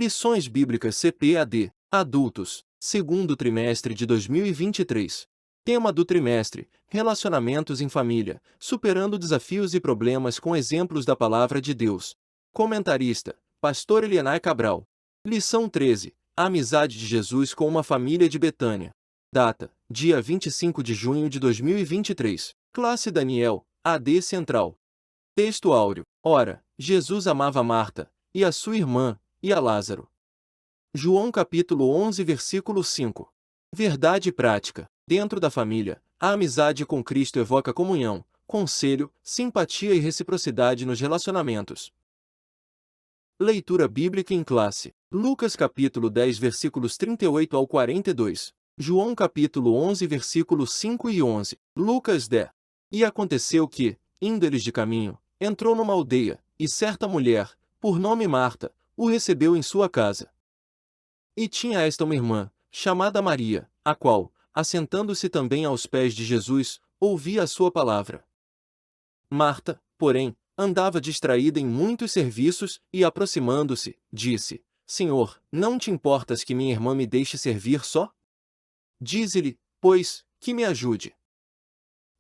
Lições Bíblicas CPAD, Adultos, segundo trimestre de 2023. Tema do trimestre: Relacionamentos em família, superando desafios e problemas com exemplos da Palavra de Deus. Comentarista: Pastor Elianai Cabral. Lição 13: A amizade de Jesus com uma família de Betânia. Data: dia 25 de junho de 2023. Classe Daniel, AD Central. Texto áureo. Ora, Jesus amava Marta, e a sua irmã, e a Lázaro. João capítulo 11 versículo 5. Verdade prática. Dentro da família, a amizade com Cristo evoca comunhão, conselho, simpatia e reciprocidade nos relacionamentos. Leitura bíblica em classe. Lucas capítulo 10 versículos 38 ao 42. João capítulo 11 versículos 5 e 11. Lucas 10. E aconteceu que, indo eles de caminho, entrou numa aldeia, e certa mulher, por nome Marta, o recebeu em sua casa. E tinha esta uma irmã, chamada Maria, a qual, assentando-se também aos pés de Jesus, ouvia a sua palavra. Marta, porém, andava distraída em muitos serviços e, aproximando-se, disse: Senhor, não te importas que minha irmã me deixe servir só? Dize-lhe, pois, que me ajude.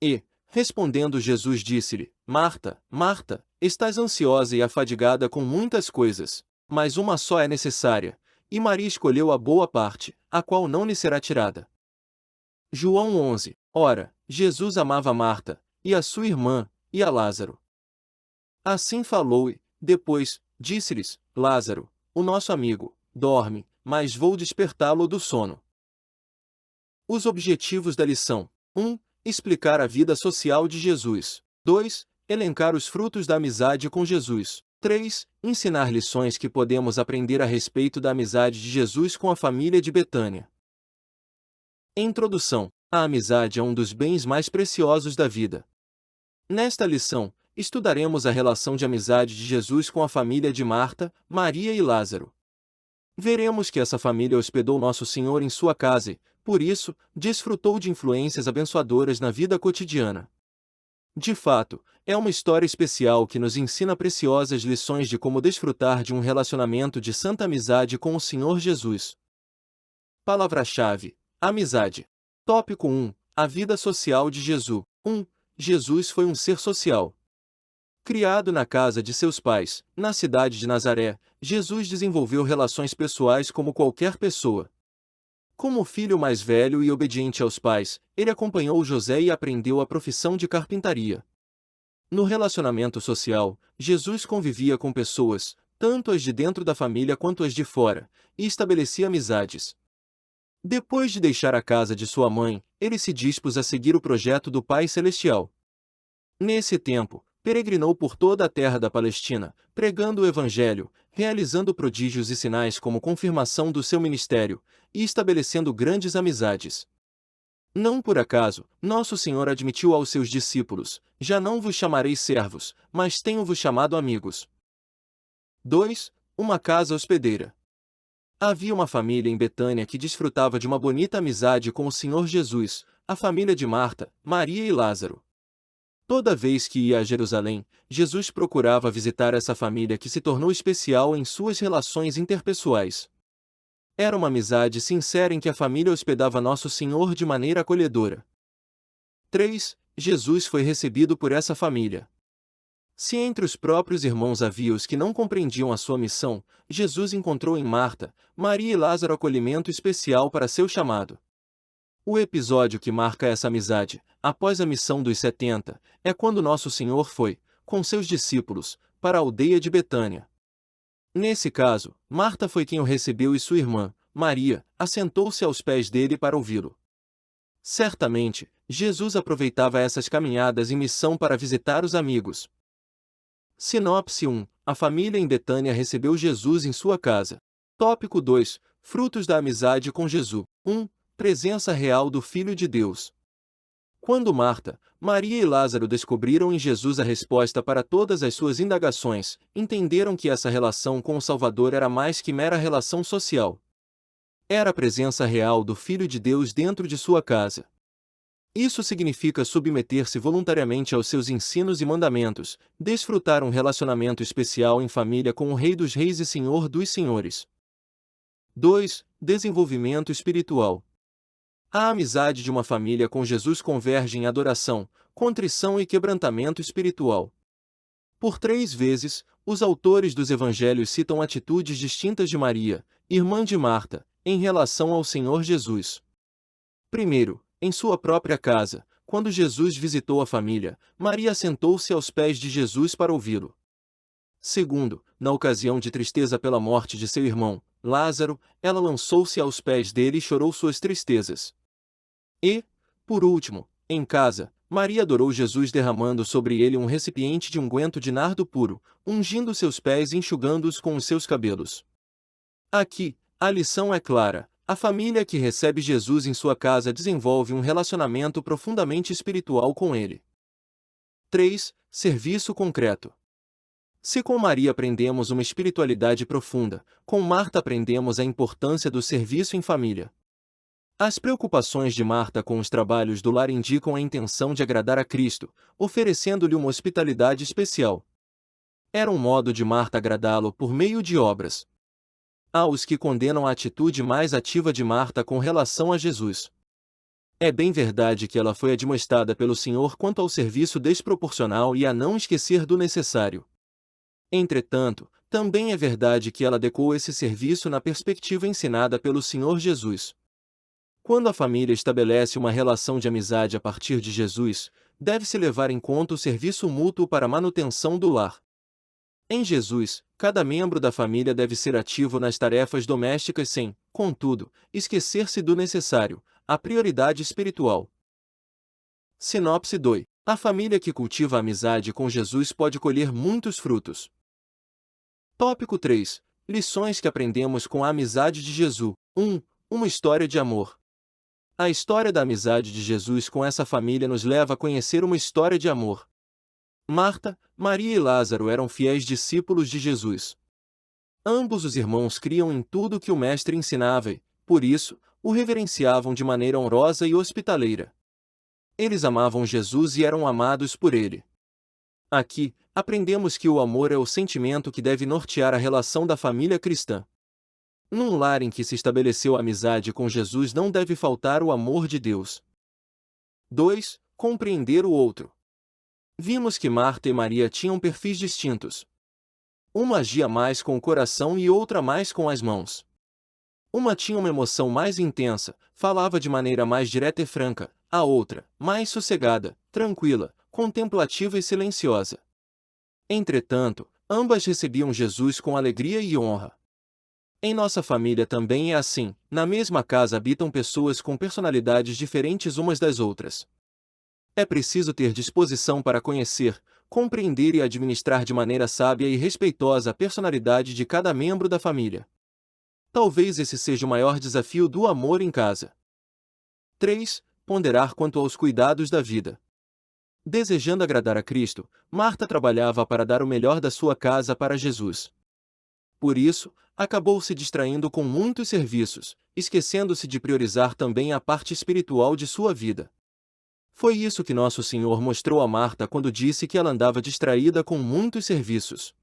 E, respondendo Jesus disse-lhe: Marta, Marta, estás ansiosa e afadigada com muitas coisas, mas uma só é necessária, e Maria escolheu a boa parte, a qual não lhe será tirada. João 11. Ora, Jesus amava Marta, e a sua irmã, e a Lázaro. Assim falou e, depois, disse-lhes: Lázaro, o nosso amigo, dorme, mas vou despertá-lo do sono. Os objetivos da lição: 1. Explicar a vida social de Jesus. 2. Elencar os frutos da amizade com Jesus. 3. Ensinar lições que podemos aprender a respeito da amizade de Jesus com a família de Betânia. Introdução: A amizade é um dos bens mais preciosos da vida. Nesta lição, estudaremos a relação de amizade de Jesus com a família de Marta, Maria e Lázaro. Veremos que essa família hospedou Nosso Senhor em sua casa e, por isso, desfrutou de influências abençoadoras na vida cotidiana. De fato, é uma história especial que nos ensina preciosas lições de como desfrutar de um relacionamento de santa amizade com o Senhor Jesus. Palavra-chave: Amizade. Tópico 1. A vida social de Jesus. 1. Jesus foi um ser social. Criado na casa de seus pais, na cidade de Nazaré, Jesus desenvolveu relações pessoais como qualquer pessoa. Como o filho mais velho e obediente aos pais, ele acompanhou José e aprendeu a profissão de carpintaria. No relacionamento social, Jesus convivia com pessoas, tanto as de dentro da família quanto as de fora, e estabelecia amizades. Depois de deixar a casa de sua mãe, ele se dispôs a seguir o projeto do Pai Celestial. Nesse tempo, peregrinou por toda a terra da Palestina, pregando o Evangelho, realizando prodígios e sinais como confirmação do seu ministério, e estabelecendo grandes amizades. Não por acaso, Nosso Senhor admitiu aos seus discípulos: Já não vos chamarei servos, mas tenho-vos chamado amigos. 2. Uma casa hospedeira. Havia uma família em Betânia que desfrutava de uma bonita amizade com o Senhor Jesus, a família de Marta, Maria e Lázaro. Toda vez que ia a Jerusalém, Jesus procurava visitar essa família que se tornou especial em suas relações interpessoais. Era uma amizade sincera em que a família hospedava Nosso Senhor de maneira acolhedora. 3. Jesus foi recebido por essa família. Se entre os próprios irmãos havia os que não compreendiam a sua missão, Jesus encontrou em Marta, Maria e Lázaro acolhimento especial para seu chamado. O episódio que marca essa amizade, após a missão dos 70, é quando Nosso Senhor foi, com seus discípulos, para a aldeia de Betânia. Nesse caso, Marta foi quem o recebeu e sua irmã, Maria, assentou-se aos pés dele para ouvi-lo. Certamente, Jesus aproveitava essas caminhadas em missão para visitar os amigos. Sinopse 1. A família em Betânia recebeu Jesus em sua casa. Tópico 2. Frutos da amizade com Jesus. 1. Presença real do Filho de Deus. Quando Marta, Maria e Lázaro descobriram em Jesus a resposta para todas as suas indagações, entenderam que essa relação com o Salvador era mais que mera relação social. Era a presença real do Filho de Deus dentro de sua casa. Isso significa submeter-se voluntariamente aos seus ensinos e mandamentos, desfrutar um relacionamento especial em família com o Rei dos Reis e Senhor dos Senhores. 2. Desenvolvimento espiritual. A amizade de uma família com Jesus converge em adoração, contrição e quebrantamento espiritual. Por 3 vezes, os autores dos evangelhos citam atitudes distintas de Maria, irmã de Marta, em relação ao Senhor Jesus. Primeiro, em sua própria casa, quando Jesus visitou a família, Maria sentou-se aos pés de Jesus para ouvi-lo. Segundo, na ocasião de tristeza pela morte de seu irmão, Lázaro, ela lançou-se aos pés dele e chorou suas tristezas. E, por último, em casa, Maria adorou Jesus derramando sobre ele um recipiente de unguento de nardo puro, ungindo seus pés e enxugando-os com os seus cabelos. Aqui, a lição é clara: a família que recebe Jesus em sua casa desenvolve um relacionamento profundamente espiritual com ele. 3. Serviço concreto. Se com Maria aprendemos uma espiritualidade profunda, com Marta aprendemos a importância do serviço em família. As preocupações de Marta com os trabalhos do lar indicam a intenção de agradar a Cristo, oferecendo-lhe uma hospitalidade especial. Era um modo de Marta agradá-lo por meio de obras. Há os que condenam a atitude mais ativa de Marta com relação a Jesus. É bem verdade que ela foi admoestada pelo Senhor quanto ao serviço desproporcional e a não esquecer do necessário. Entretanto, também é verdade que ela adequou esse serviço na perspectiva ensinada pelo Senhor Jesus. Quando a família estabelece uma relação de amizade a partir de Jesus, deve-se levar em conta o serviço mútuo para a manutenção do lar. Em Jesus, cada membro da família deve ser ativo nas tarefas domésticas sem, contudo, esquecer-se do necessário, a prioridade espiritual. Sinopse 2. A família que cultiva a amizade com Jesus pode colher muitos frutos. Tópico 3. Lições que aprendemos com a amizade de Jesus. 1. Uma história de amor. A história da amizade de Jesus com essa família nos leva a conhecer uma história de amor. Marta, Maria e Lázaro eram fiéis discípulos de Jesus. Ambos os irmãos criam em tudo que o Mestre ensinava e, por isso, o reverenciavam de maneira honrosa e hospitaleira. Eles amavam Jesus e eram amados por ele. Aqui, aprendemos que o amor é o sentimento que deve nortear a relação da família cristã. Num lar em que se estabeleceu a amizade com Jesus não deve faltar o amor de Deus. 2. Compreender o outro. Vimos que Marta e Maria tinham perfis distintos. Uma agia mais com o coração e outra mais com as mãos. Uma tinha uma emoção mais intensa, falava de maneira mais direta e franca, a outra, mais sossegada, tranquila, contemplativa e silenciosa. Entretanto, ambas recebiam Jesus com alegria e honra. Em nossa família também é assim, na mesma casa habitam pessoas com personalidades diferentes umas das outras. É preciso ter disposição para conhecer, compreender e administrar de maneira sábia e respeitosa a personalidade de cada membro da família. Talvez esse seja o maior desafio do amor em casa. 3. Ponderar quanto aos cuidados da vida. Desejando agradar a Cristo, Marta trabalhava para dar o melhor da sua casa para Jesus. Por isso, acabou se distraindo com muitos serviços, esquecendo-se de priorizar também a parte espiritual de sua vida. Foi isso que Nosso Senhor mostrou a Marta quando disse que ela andava distraída com muitos serviços.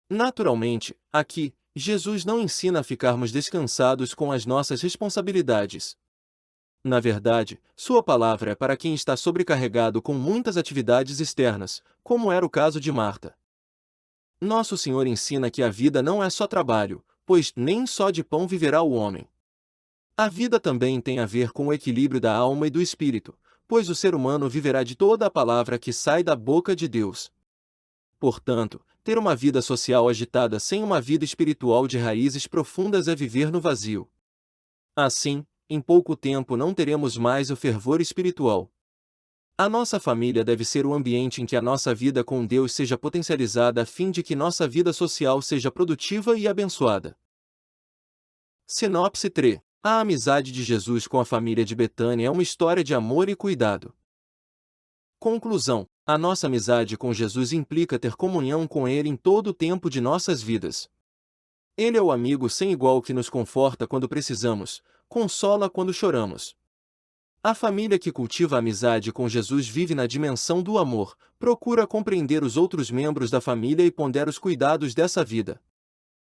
Naturalmente, aqui, Jesus não ensina a ficarmos descansados com as nossas responsabilidades. Na verdade, sua palavra é para quem está sobrecarregado com muitas atividades externas, como era o caso de Marta. Nosso Senhor ensina que a vida não é só trabalho, pois nem só de pão viverá o homem. A vida também tem a ver com o equilíbrio da alma e do espírito, pois o ser humano viverá de toda a palavra que sai da boca de Deus. Portanto, ter uma vida social agitada sem uma vida espiritual de raízes profundas é viver no vazio. Assim, em pouco tempo não teremos mais o fervor espiritual. A nossa família deve ser o ambiente em que a nossa vida com Deus seja potencializada a fim de que nossa vida social seja produtiva e abençoada. Sinopse 3. A amizade de Jesus com a família de Betânia é uma história de amor e cuidado. Conclusão. A nossa amizade com Jesus implica ter comunhão com Ele em todo o tempo de nossas vidas. Ele é o amigo sem igual que nos conforta quando precisamos, consola quando choramos. A família que cultiva a amizade com Jesus vive na dimensão do amor, procura compreender os outros membros da família e pondera os cuidados dessa vida.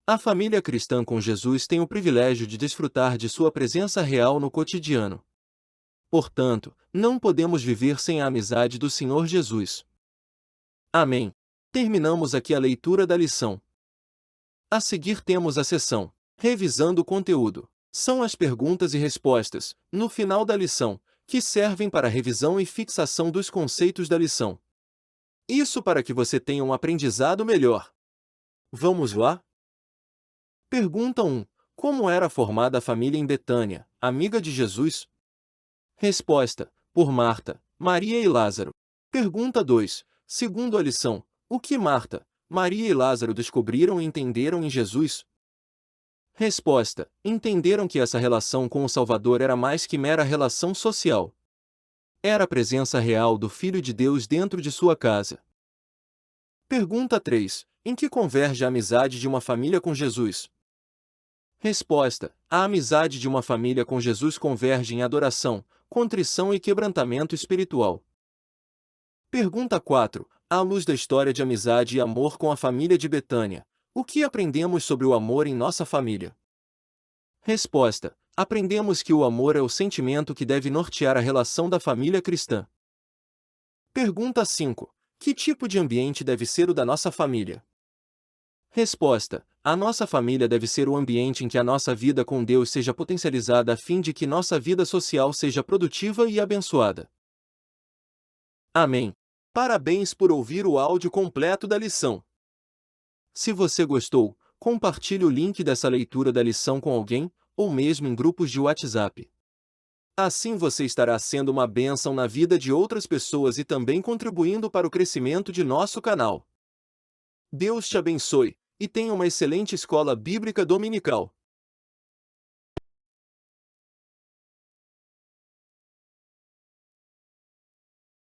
A família cristã com Jesus tem o privilégio de desfrutar de sua presença real no cotidiano. Portanto, não podemos viver sem a amizade do Senhor Jesus. Amém. Terminamos aqui a leitura da lição. A seguir temos a seção Revisando o conteúdo. São as perguntas e respostas, no final da lição, que servem para a revisão e fixação dos conceitos da lição. Isso para que você tenha um aprendizado melhor. Vamos lá? Pergunta 1. Como era formada a família em Betânia, amiga de Jesus? Resposta: por Marta, Maria e Lázaro. Pergunta 2. Segundo a lição, o que Marta, Maria e Lázaro descobriram e entenderam em Jesus? Resposta: entenderam que essa relação com o Salvador era mais que mera relação social. Era a presença real do Filho de Deus dentro de sua casa. Pergunta 3. Em que converge a amizade de uma família com Jesus? Resposta: a amizade de uma família com Jesus converge em adoração, contrição e quebrantamento espiritual. Pergunta 4. À luz da história de amizade e amor com a família de Betânia, o que aprendemos sobre o amor em nossa família? Resposta: aprendemos que o amor é o sentimento que deve nortear a relação da família cristã. Pergunta 5. Que tipo de ambiente deve ser o da nossa família? Resposta: a nossa família deve ser o ambiente em que a nossa vida com Deus seja potencializada a fim de que nossa vida social seja produtiva e abençoada. Amém. Parabéns por ouvir o áudio completo da lição. Se você gostou, compartilhe o link dessa leitura da lição com alguém, ou mesmo em grupos de WhatsApp. Assim você estará sendo uma bênção na vida de outras pessoas e também contribuindo para o crescimento de nosso canal. Deus te abençoe, e tenha uma excelente escola bíblica dominical.